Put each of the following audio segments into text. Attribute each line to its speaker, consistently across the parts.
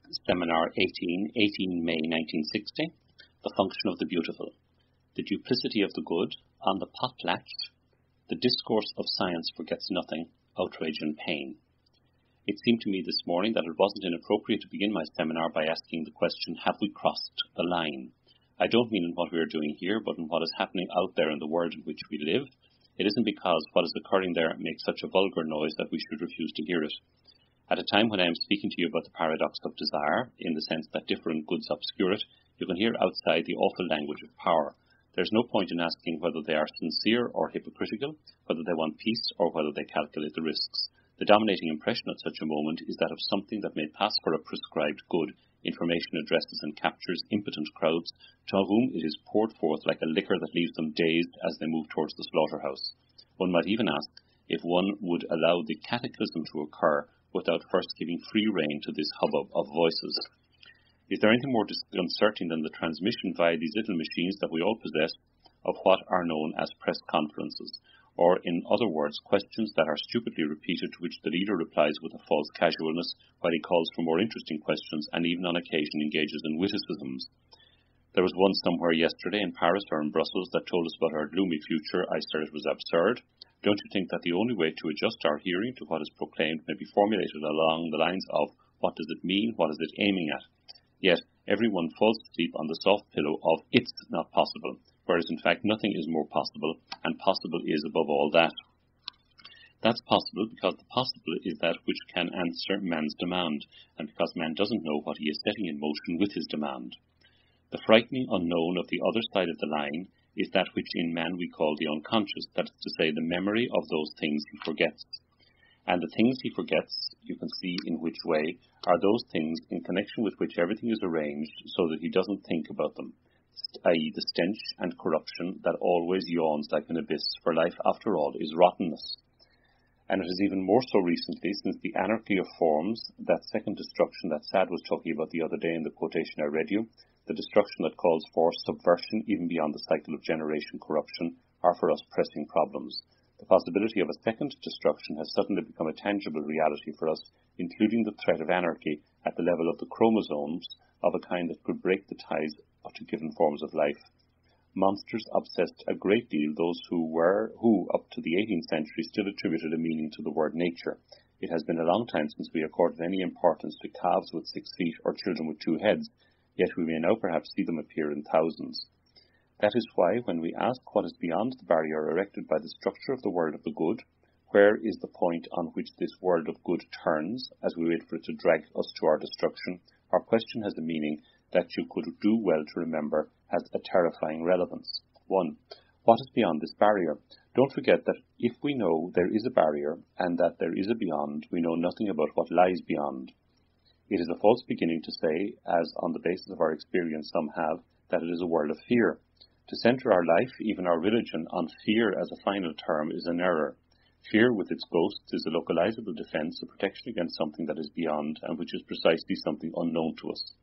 Speaker 1: Seminar 18 May 1960, The Function of the Beautiful, The Duplicity of the Good, On the Potlatch, The Discourse of Science Forgets Nothing, Outrage and Pain. It seemed to me this morning that it wasn't inappropriate to begin my seminar by asking the question, have we crossed the line? I don't mean in what we are doing here, but in what is happening out there in the world in which we live. It isn't because what is occurring there makes such a vulgar noise that we should refuse to hear it. At a time when I am speaking to you about the paradox of desire, in the sense that different goods obscure it, you can hear outside the awful language of power. There's no point in asking whether they are sincere or hypocritical, whether they want peace or whether they calculate the risks. The dominating impression at such a moment is that of something that may pass for a prescribed good. Information addresses and captures impotent crowds, to whom it is poured forth like a liquor that leaves them dazed as they move towards the slaughterhouse. One might even ask if one would allow the cataclysm to occur without first giving free rein to this hubbub of voices. Is there anything more disconcerting than the transmission via these little machines that we all possess of what are known as press conferences, or in other words, questions that are stupidly repeated to which the leader replies with a false casualness while he calls for more interesting questions and even on occasion engages in witticisms? There was one somewhere yesterday in Paris or in Brussels that told us about our gloomy future. I said it was absurd. Don't you think that the only way to adjust our hearing to what is proclaimed may be formulated along the lines of what does it mean, what is it aiming at? Yet everyone falls asleep on the soft pillow of it's not possible, whereas in fact nothing is more possible, and possible is above all that. That's possible because the possible is that which can answer man's demand, and because man doesn't know what he is setting in motion with his demand. The frightening unknown of the other side of the line is that which in man we call the unconscious, that is to say, the memory of those things he forgets. And the things he forgets, you can see in which way, are those things in connection with which everything is arranged so that he doesn't think about them, i.e. the stench and corruption that always yawns like an abyss, for life, after all, is rottenness. And it is even more so recently, since the anarchy of forms, that second destruction that Sad was talking about the other day in the quotation I read you, the destruction that calls for subversion even beyond the cycle of generation corruption, are for us pressing problems. The possibility of a second destruction has suddenly become a tangible reality for us, including the threat of anarchy at the level of the chromosomes of a kind that could break the ties to given forms of life. Monsters obsessed a great deal those who up to the 18th century still attributed a meaning to the word nature. It has been a long time since we accorded any importance to calves with 6 feet or children with 2 heads, yet we may now perhaps see them appear in thousands. That is why, when we ask what is beyond the barrier erected by the structure of the world of the good, where is the point on which this world of good turns, as we wait for it to drag us to our destruction, our question has a meaning that you could do well to remember has a terrifying relevance. 1. What is beyond this barrier? Don't forget that if we know there is a barrier and that there is a beyond, we know nothing about what lies beyond. It is a false beginning to say, as on the basis of our experience some have, that it is a world of fear. To center our life, even our religion, on fear as a final term is an error. Fear with its ghosts is a localizable defense, a protection against something that is beyond, and which is precisely something unknown to us.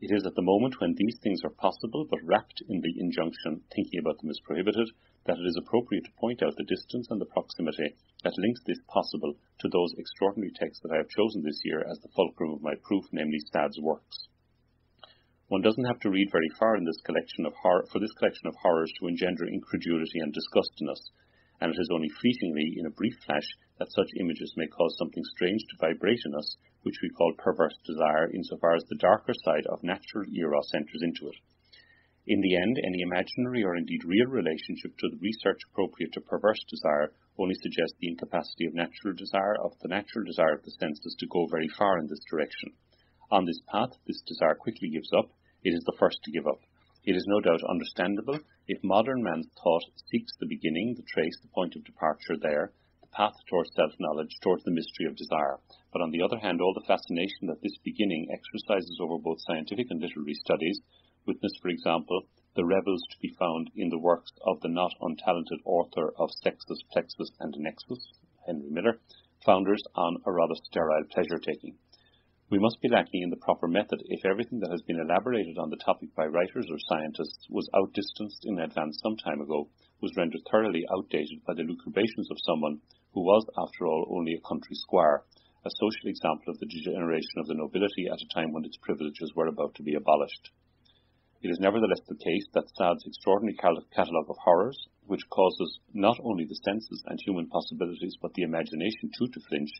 Speaker 1: It is at the moment when these things are possible, but wrapped in the injunction, thinking about them is prohibited, that it is appropriate to point out the distance and the proximity that links this possible to those extraordinary texts that I have chosen this year as the fulcrum of my proof, namely Stad's works. One doesn't have to read very far in this collection of for this collection of horrors to engender incredulity and disgust in us, and it is only fleetingly, in a brief flash, that such images may cause something strange to vibrate in us, which we call perverse desire, insofar as the darker side of natural eros enters into it. In the end, any imaginary or indeed real relationship to the research appropriate to perverse desire only suggests the incapacity of the natural desire of the senses to go very far in this direction. On this path, this desire quickly gives up. It is the first to give up. It is no doubt understandable if modern man's thought seeks the beginning, the trace, the point of departure there, the path towards self-knowledge, towards the mystery of desire. But on the other hand, all the fascination that this beginning exercises over both scientific and literary studies, witness, for example, the revels to be found in the works of the not untalented author of Sexus, Plexus and Nexus, Henry Miller, founders on a rather sterile pleasure-taking. We must be lacking in the proper method if everything that has been elaborated on the topic by writers or scientists was outdistanced in advance some time ago, was rendered thoroughly outdated by the lucubrations of someone who was, after all, only a country squire, a social example of the degeneration of the nobility at a time when its privileges were about to be abolished. It is nevertheless the case that Sade's extraordinary catalogue of horrors, which causes not only the senses and human possibilities but the imagination too to flinch,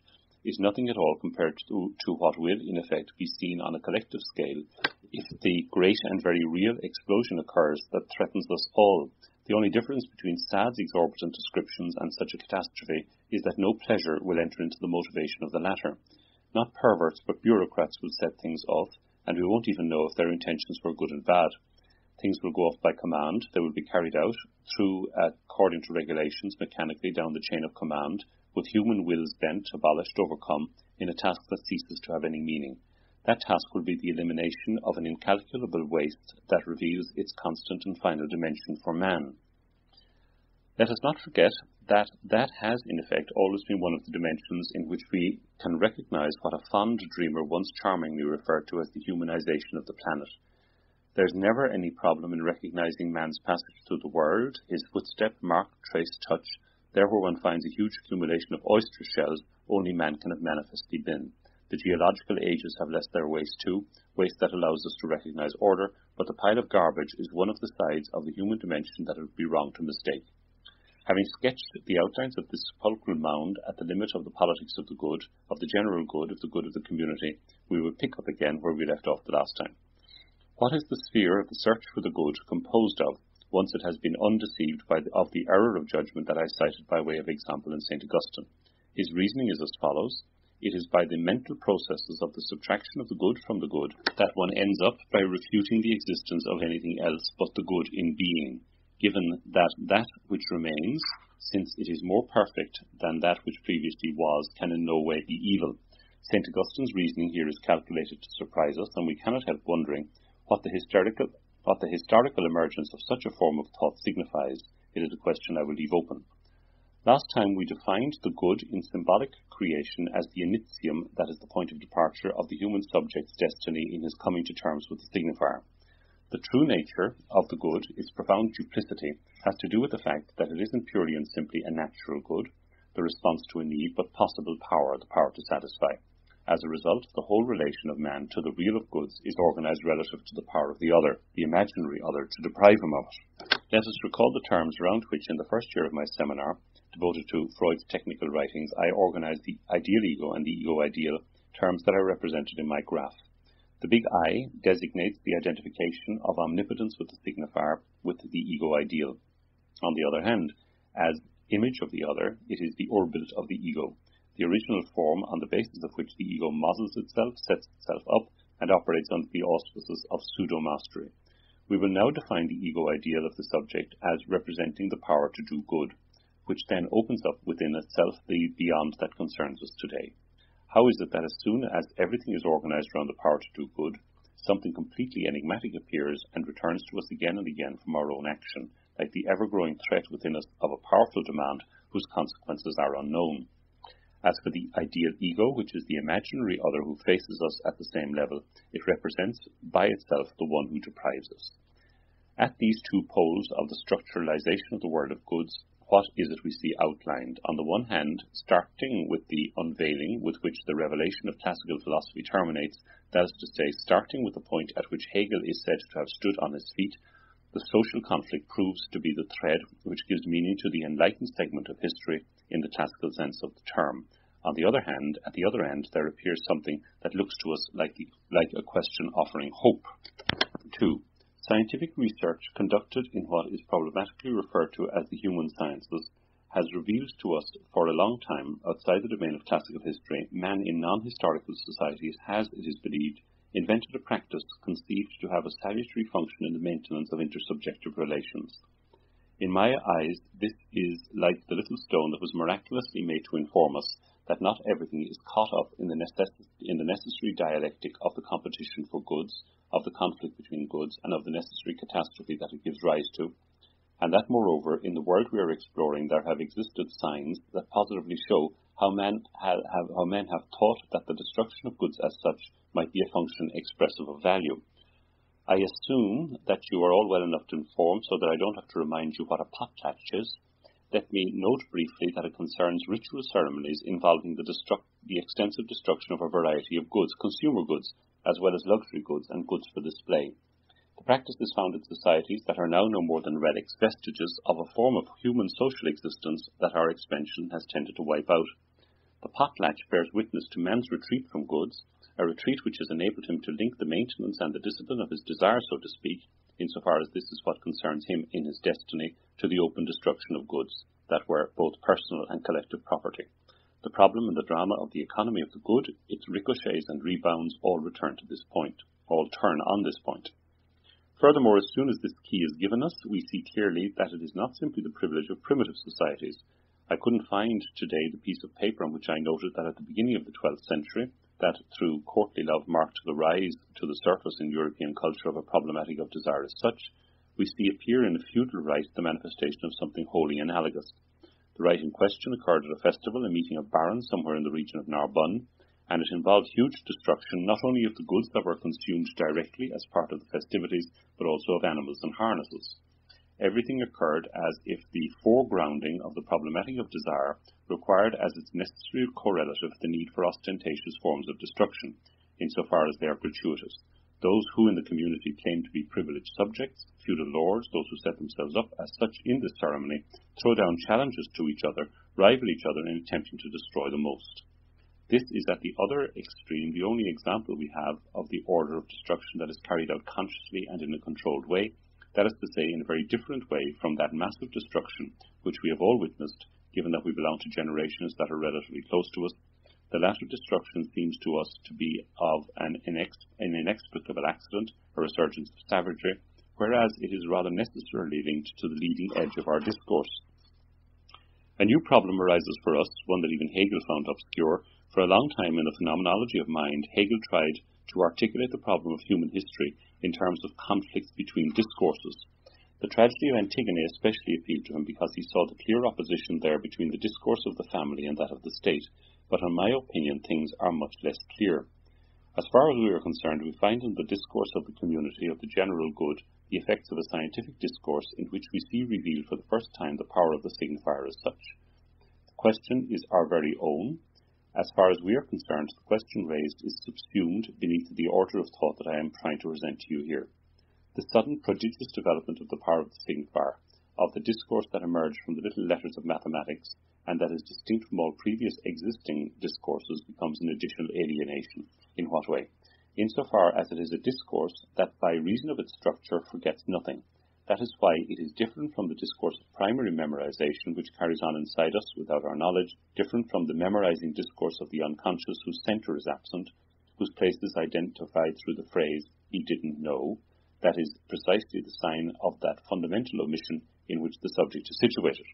Speaker 1: is nothing at all compared to what will, in effect, be seen on a collective scale if the great and very real explosion occurs that threatens us all. The only difference between Sade's exorbitant descriptions and such a catastrophe is that no pleasure will enter into the motivation of the latter. Not perverts but bureaucrats will set things off, and we won't even know if their intentions were good and bad. Things will go off by command. They will be carried out according to regulations, mechanically down the chain of command, with human wills bent, abolished, overcome, in a task that ceases to have any meaning. That task will be the elimination of an incalculable waste that reveals its constant and final dimension for man. Let us not forget that has, in effect, always been one of the dimensions in which we can recognize what a fond dreamer once charmingly referred to as the humanization of the planet. There's never any problem in recognizing man's passage through the world, his footstep, mark, trace, touch. There where one finds a huge accumulation of oyster shells, only man can have manifestly been. The geological ages have left their waste too, waste that allows us to recognize order, but the pile of garbage is one of the sides of the human dimension that it would be wrong to mistake. Having sketched the outlines of this sepulchral mound at the limit of the politics of the good, of the general good, of the good of the community, we will pick up again where we left off the last time. What is the sphere of the search for the good composed of, once it has been undeceived of the error of judgment that I cited by way of example in St. Augustine? His reasoning is as follows. It is by the mental processes of the subtraction of the good from the good that one ends up by refuting the existence of anything else but the good in being, given that which remains, since it is more perfect than that which previously was, can in no way be evil. St. Augustine's reasoning here is calculated to surprise us, and we cannot help wondering what the historical emergence of such a form of thought signifies. It is a question I will leave open. Last time we defined the good in symbolic creation as the initium, that is the point of departure of the human subject's destiny in his coming to terms with the signifier. The true nature of the good, its profound duplicity, has to do with the fact that it isn't purely and simply a natural good, the response to a need, but possible power, the power to satisfy. As a result, the whole relation of man to the real of goods is organized relative to the power of the other, the imaginary other, to deprive him of it. Let us recall the terms around which, in the first year of my seminar, devoted to Freud's technical writings, I organized the ideal ego and the ego ideal, terms that are represented in my graph. The big I designates the identification of omnipotence with the signifier with the ego ideal. On the other hand, as image of the other, it is the orbit of the ego, the original form on the basis of which the ego models itself, sets itself up, and operates under the auspices of pseudo-mastery. We will now define the ego ideal of the subject as representing the power to do good, which then opens up within itself the beyond that concerns us today. How is it that as soon as everything is organized around the power to do good, something completely enigmatic appears and returns to us again and again from our own action, like the ever-growing threat within us of a powerful demand whose consequences are unknown? As for the ideal ego, which is the imaginary other who faces us at the same level, it represents by itself the one who deprives us. At these two poles of the structuralization of the world of goods, what is it we see outlined? On the one hand, starting with the unveiling with which the revelation of classical philosophy terminates, that is to say, starting with the point at which Hegel is said to have stood on his feet, the social conflict proves to be the thread which gives meaning to the enlightened segment of history in the classical sense of the term. On the other hand, at the other end, there appears something that looks to us like a question offering hope. 2. Scientific research conducted in what is problematically referred to as the human sciences has revealed to us for a long time, outside the domain of classical history, man in non-historical societies has, it is believed, invented a practice conceived to have a salutary function in the maintenance of intersubjective relations. In my eyes, this is like the little stone that was miraculously made to inform us that not everything is caught up in the necessary dialectic of the competition for goods, of the conflict between goods, and of the necessary catastrophe that it gives rise to, and that, moreover, in the world we are exploring there have existed signs that positively show how men have thought that the destruction of goods as such might be a function expressive of value. I assume that you are all well enough to inform so that I don't have to remind you what a potlatch is. Let me note briefly that it concerns ritual ceremonies involving the extensive destruction of a variety of goods, consumer goods, as well as luxury goods and goods for display. The practice is found in societies that are now no more than relics, vestiges of a form of human social existence that our expansion has tended to wipe out. The potlatch bears witness to man's retreat from goods, a retreat which has enabled him to link the maintenance and the discipline of his desire, so to speak, insofar as this is what concerns him in his destiny, to the open destruction of goods that were both personal and collective property. The problem and the drama of the economy of the good, its ricochets and rebounds, all turn on this point. Furthermore, as soon as this key is given us, we see clearly that it is not simply the privilege of primitive societies. I couldn't find today the piece of paper on which I noted that at the beginning of the 12th century, that through courtly love marked the rise to the surface in European culture of a problematic of desire as such, we see appear in a feudal rite the manifestation of something wholly analogous. The rite in question occurred at a festival, a meeting of barons somewhere in the region of Narbonne, and it involved huge destruction not only of the goods that were consumed directly as part of the festivities, but also of animals and harnesses. Everything occurred as if the foregrounding of the problematic of desire required as its necessary correlative the need for ostentatious forms of destruction, insofar as they are gratuitous. Those who in the community claim to be privileged subjects, feudal lords, those who set themselves up as such in this ceremony, throw down challenges to each other, rival each other in attempting to destroy the most. This is at the other extreme the only example we have of the order of destruction that is carried out consciously and in a controlled way, that is to say, in a very different way from that massive destruction which we have all witnessed, given that we belong to generations that are relatively close to us. The latter destruction seems to us to be of an inexplicable accident, a resurgence of savagery, whereas it is rather necessarily linked to the leading edge of our discourse. A new problem arises for us, one that even Hegel found obscure. For a long time in the phenomenology of mind, Hegel tried to articulate the problem of human history in terms of conflicts between discourses. The tragedy of Antigone especially appealed to him because he saw the clear opposition there between the discourse of the family and that of the state, but in my opinion things are much less clear. As far as we are concerned, we find in the discourse of the community of the general good the effects of a scientific discourse in which we see revealed for the first time the power of the signifier as such. The question is our very own. As far as we are concerned, the question raised is subsumed beneath the order of thought that I am trying to present to you here. The sudden prodigious development of the power of the signifier, of the discourse that emerged from the little letters of mathematics, and that is distinct from all previous existing discourses, becomes an additional alienation. In what way? Insofar as it is a discourse that by reason of its structure forgets nothing. That is why it is different from the discourse of primary memorization, which carries on inside us without our knowledge, different from the memorizing discourse of the unconscious whose center is absent, whose place is identified through the phrase, "he didn't know." That is precisely the sign of that fundamental omission in which the subject is situated.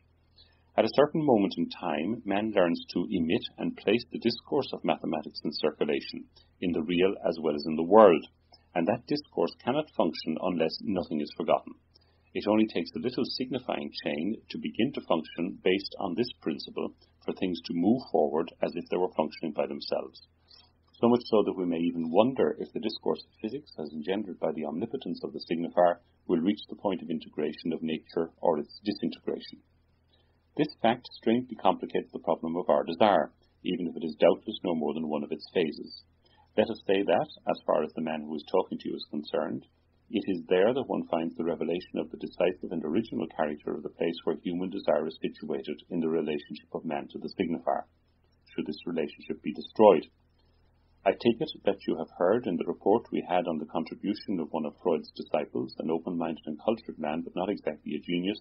Speaker 1: At a certain moment in time, man learns to emit and place the discourse of mathematics in circulation, in the real as well as in the world, and that discourse cannot function unless nothing is forgotten. It only takes a little signifying chain to begin to function based on this principle for things to move forward as if they were functioning by themselves. So much so that we may even wonder if the discourse of physics, as engendered by the omnipotence of the signifier, will reach the point of integration of nature or its disintegration. This fact strangely complicates the problem of our desire, even if it is doubtless no more than one of its phases. Let us say that, as far as the man who is talking to you is concerned, it is there that one finds the revelation of the decisive and original character of the place where human desire is situated in the relationship of man to the signifier. Should this relationship be destroyed? I take it that you have heard in the report we had on the contribution of one of Freud's disciples, an open-minded and cultured man, but not exactly a genius,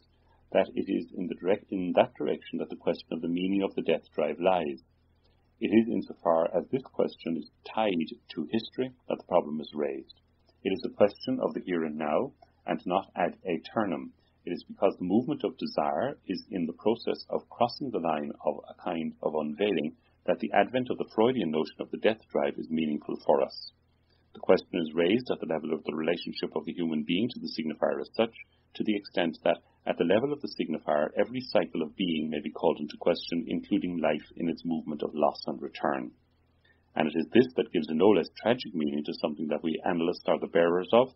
Speaker 1: that it is in that direction that the question of the meaning of the death drive lies. It is insofar as this question is tied to history that the problem is raised. It is a question of the here and now, and not ad aeternum. It is because the movement of desire is in the process of crossing the line of a kind of unveiling that the advent of the Freudian notion of the death drive is meaningful for us. The question is raised at the level of the relationship of the human being to the signifier as such, to the extent that at the level of the signifier every cycle of being may be called into question, including life in its movement of loss and return. And it is this that gives a no less tragic meaning to something that we analysts are the bearers of.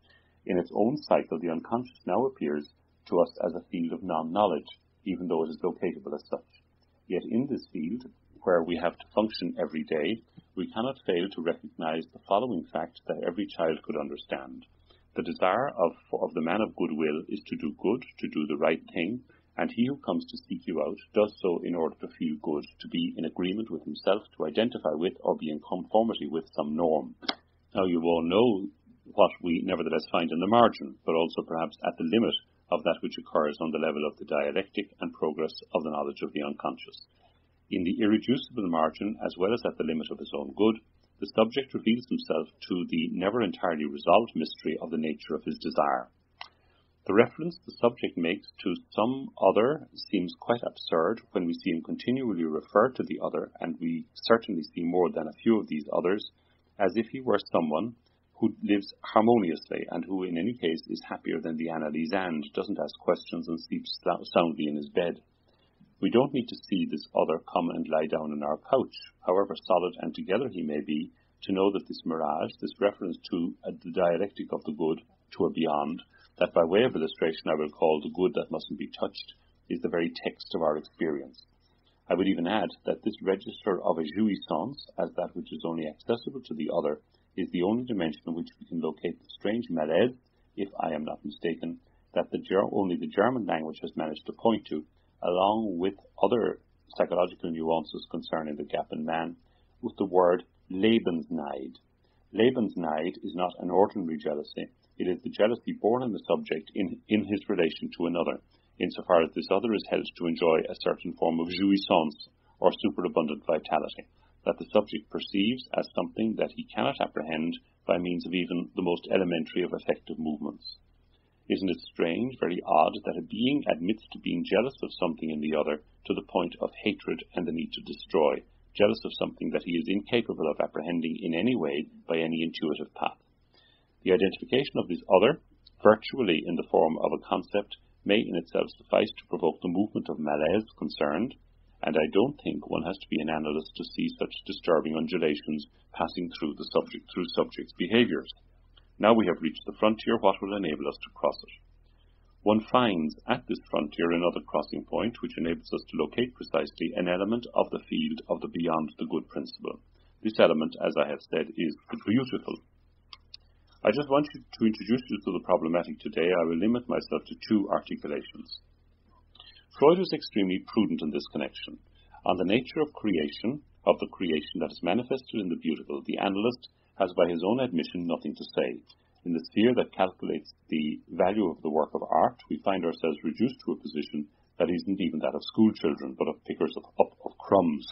Speaker 1: In its own cycle, the unconscious now appears to us as a field of non-knowledge, even though it is locatable as such. Yet in this field, where we have to function every day, we cannot fail to recognize the following fact that every child could understand. The desire of the man of goodwill is to do good, to do the right thing, and he who comes to seek you out does so in order to feel good, to be in agreement with himself, to identify with or be in conformity with some norm. Now you all know what we nevertheless find in the margin, but also perhaps at the limit of that which occurs on the level of the dialectic and progress of the knowledge of the unconscious. In the irreducible margin, as well as at the limit of his own good, the subject reveals himself to the never entirely resolved mystery of the nature of his desire. The reference the subject makes to some other seems quite absurd when we see him continually refer to the other, and we certainly see more than a few of these others, as if he were someone who lives harmoniously and who in any case is happier than the Annalise and doesn't ask questions and sleeps soundly in his bed. We don't need to see this other come and lie down on our couch, however solid and together he may be, to know that this mirage, this reference to the dialectic of the good, to a beyond, that by way of illustration I will call the good that mustn't be touched, is the very text of our experience. I would even add that this register of a jouissance, as that which is only accessible to the other, is the only dimension in which we can locate the strange malaise, if I am not mistaken, that only the German language has managed to point to, along with other psychological nuances concerning the gap in man, with the word Lebensneid. Lebensneid is not an ordinary jealousy. It is the jealousy born in the subject in his relation to another, insofar as this other is held to enjoy a certain form of jouissance, or superabundant vitality, that the subject perceives as something that he cannot apprehend by means of even the most elementary of affective movements. Isn't it strange, very odd, that a being admits to being jealous of something in the other to the point of hatred and the need to destroy, jealous of something that he is incapable of apprehending in any way by any intuitive path? The identification of this other, virtually in the form of a concept, may in itself suffice to provoke the movement of malaise concerned, and I don't think one has to be an analyst to see such disturbing undulations passing through the subject's behaviours. Now we have reached the frontier, what will enable us to cross it? One finds at this frontier another crossing point which enables us to locate precisely an element of the field of the beyond the good principle. This element, as I have said, is the beautiful. I just want to introduce you to the problematic today. I will limit myself to two articulations. Freud was extremely prudent in this connection. On the nature of the creation that is manifested in the beautiful, the analyst has by his own admission nothing to say. In the sphere that calculates the value of the work of art, we find ourselves reduced to a position that isn't even that of school children, but of pickers of crumbs.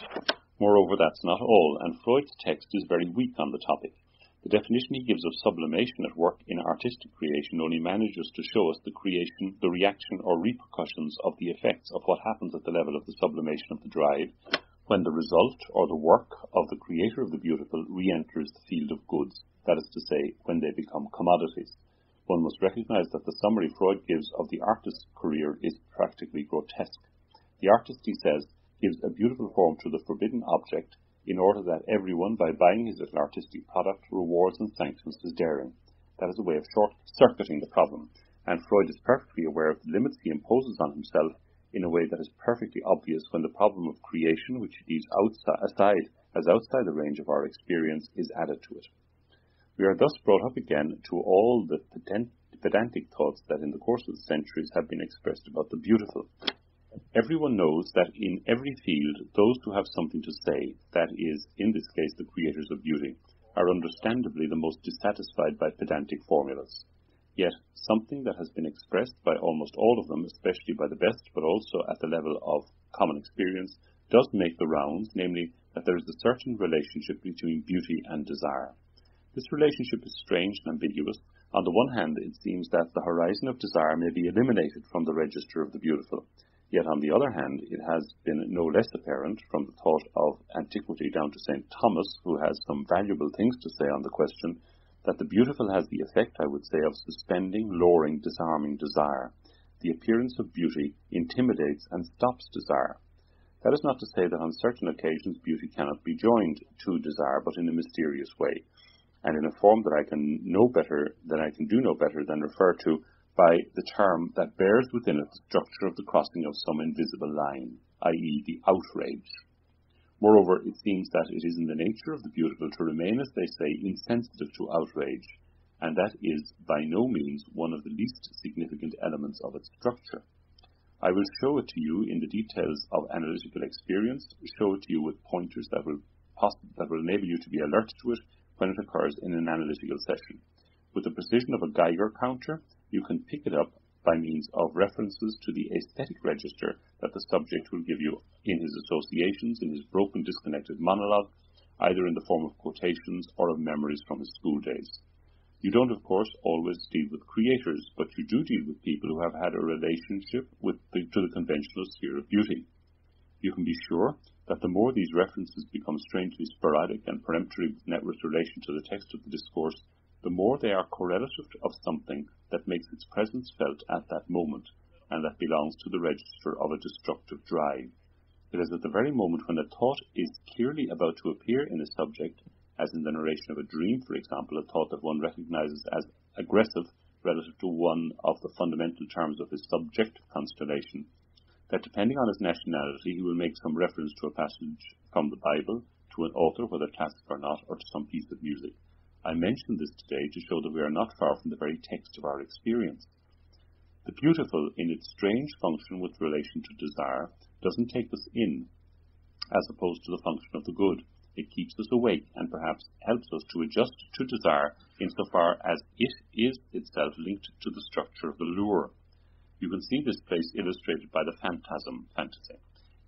Speaker 1: Moreover, that's not all, and Freud's text is very weak on the topic. The definition he gives of sublimation at work in artistic creation only manages to show us the reaction or repercussions of the effects of what happens at the level of the sublimation of the drive, when the result or the work of the creator of the beautiful re-enters the field of goods, that is to say, when they become commodities. One must recognize that the summary Freud gives of the artist's career is practically grotesque. The artist, he says, gives a beautiful form to the forbidden object, in order that everyone, by buying his little artistic product, rewards and sanctions his daring. That is a way of short-circuiting the problem, and Freud is perfectly aware of the limits he imposes on himself in a way that is perfectly obvious when the problem of creation, which he leaves outside the range of our experience, is added to it. We are thus brought up again to all the pedantic thoughts that in the course of the centuries have been expressed about the beautiful. Everyone knows that in every field, those who have something to say, that is, in this case, the creators of beauty, are understandably the most dissatisfied by pedantic formulas. Yet, something that has been expressed by almost all of them, especially by the best, but also at the level of common experience, does make the rounds, namely, that there is a certain relationship between beauty and desire. This relationship is strange and ambiguous. On the one hand, it seems that the horizon of desire may be eliminated from the register of the beautiful. Yet on the other hand, it has been no less apparent from the thought of antiquity down to St. Thomas, who has some valuable things to say on the question, that the beautiful has the effect, I would say, of suspending, lowering, disarming desire. The appearance of beauty intimidates and stops desire. That is not to say that on certain occasions beauty cannot be joined to desire, but in a mysterious way, and in a form that I can do no better than refer to
Speaker 2: by the term that bears within it the structure of the crossing of some invisible line, i.e. the outrage. Moreover, it seems that it is in the nature of the beautiful to remain, as they say, insensitive to outrage, and that is by no means one of the least significant elements of its structure. I will show it to you in the details of analytical experience, show it to you with pointers that will enable you to be alert to it when it occurs in an analytical session. With the precision of a Geiger counter, you can pick it up by means of references to the aesthetic register that the subject will give you in his associations, in his broken, disconnected monologue, either in the form of quotations or of memories from his school days. You don't, of course, always deal with creators, but you do deal with people who have had a relationship to the conventional sphere of beauty. You can be sure that the more these references become strangely sporadic and peremptory with relation to the text of the discourse, the more they are correlative of something that makes its presence felt at that moment, and that belongs to the register of a destructive drive. It is at the very moment when a thought is clearly about to appear in a subject, as in the narration of a dream, for example, a thought that one recognizes as aggressive relative to one of the fundamental terms of his subjective constellation, that depending on his nationality, he will make some reference to a passage from the Bible, to an author, whether classic or not, or to some piece of music. I mention this today to show that we are not far from the very text of our experience. The beautiful, in its strange function with relation to desire, doesn't take us in, as opposed to the function of the good. It keeps us awake and perhaps helps us to adjust to desire insofar as it is itself linked to the structure of the lure. You can see this place illustrated by the phantasm fantasy.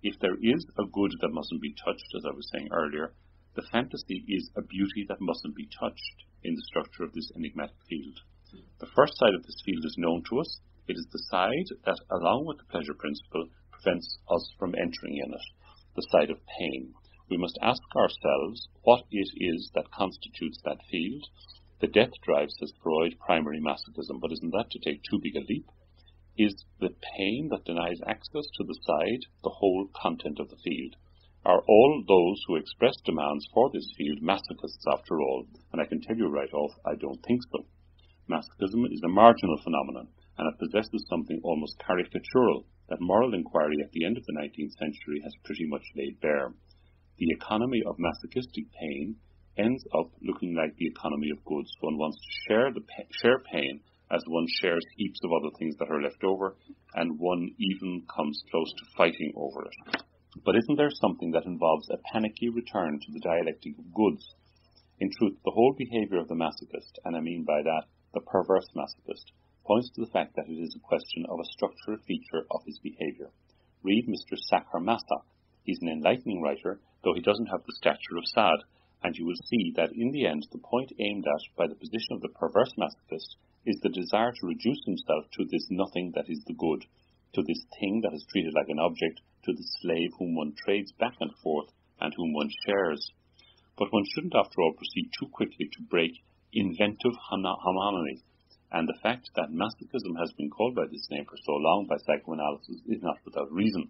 Speaker 2: If there is a good that mustn't be touched, as I was saying earlier, the fantasy is a beauty that mustn't be touched in the structure of this enigmatic field. The first side of this field is known to us. It is the side that, along with the pleasure principle, prevents us from entering in it, the side of pain. We must ask ourselves what it is that constitutes that field. The death drive, says Freud, primary masochism, but isn't that to take too big a leap? Is the pain that denies access to the side the whole content of the field? Are all those who express demands for this field masochists after all? And I can tell you right off, I don't think so. Masochism is a marginal phenomenon, and it possesses something almost caricatural that moral inquiry at the end of the 19th century has pretty much laid bare. The economy of masochistic pain ends up looking like the economy of goods. One wants to share pain as one shares heaps of other things that are left over, and one even comes close to fighting over it. But isn't there something that involves a panicky return to the dialectic of goods? In truth, the whole behavior of the masochist, and I mean by that the perverse masochist, points to the fact that it is a question of a structural feature of his behavior. Read Mr. Sacher-Masoch. He's an enlightening writer, though he doesn't have the stature of Sade, and you will see that in the end the point aimed at by the position of the perverse masochist is the desire to reduce himself to this nothing that is the good, to this thing that is treated like an object, to the slave whom one trades back and forth and whom one shares. But one shouldn't after all proceed too quickly to break inventive harmony, and the fact that masochism has been called by this name for so long by psychoanalysis is not without reason.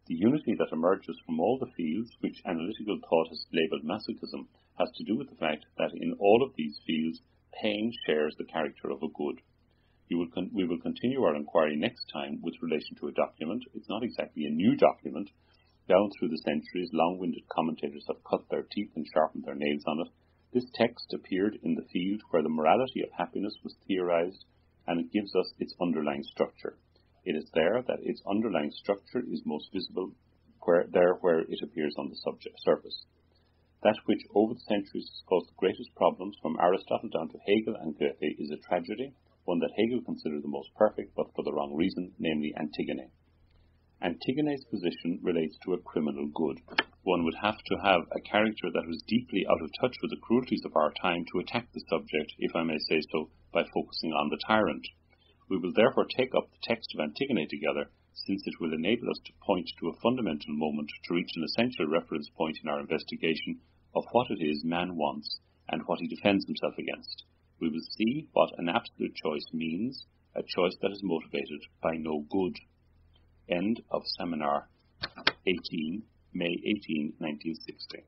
Speaker 2: The unity that emerges from all the fields which analytical thought has labelled masochism has to do with the fact that in all of these fields, pain shares the character of a good. We will continue our inquiry next time with relation to a document. It's not exactly a new document. Down through the centuries, long-winded commentators have cut their teeth and sharpened their nails on it. This text appeared in the field where the morality of happiness was theorized, and it gives us its underlying structure. It is there that its underlying structure is most visible, where it appears on the surface. That which over the centuries has caused the greatest problems, from Aristotle down to Hegel and Goethe, is a tragedy, one that Hegel considered the most perfect, but for the wrong reason, namely Antigone. Antigone's position relates to a criminal good. One would have to have a character that was deeply out of touch with the cruelties of our time to attack the subject, if I may say so, by focusing on the tyrant. We will therefore take up the text of Antigone together, since it will enable us to point to a fundamental moment to reach an essential reference point in our investigation of what it is man wants and what he defends himself against. We will see what an absolute choice means, a choice that is motivated by no good. End of Seminar 18, May 18, 1960.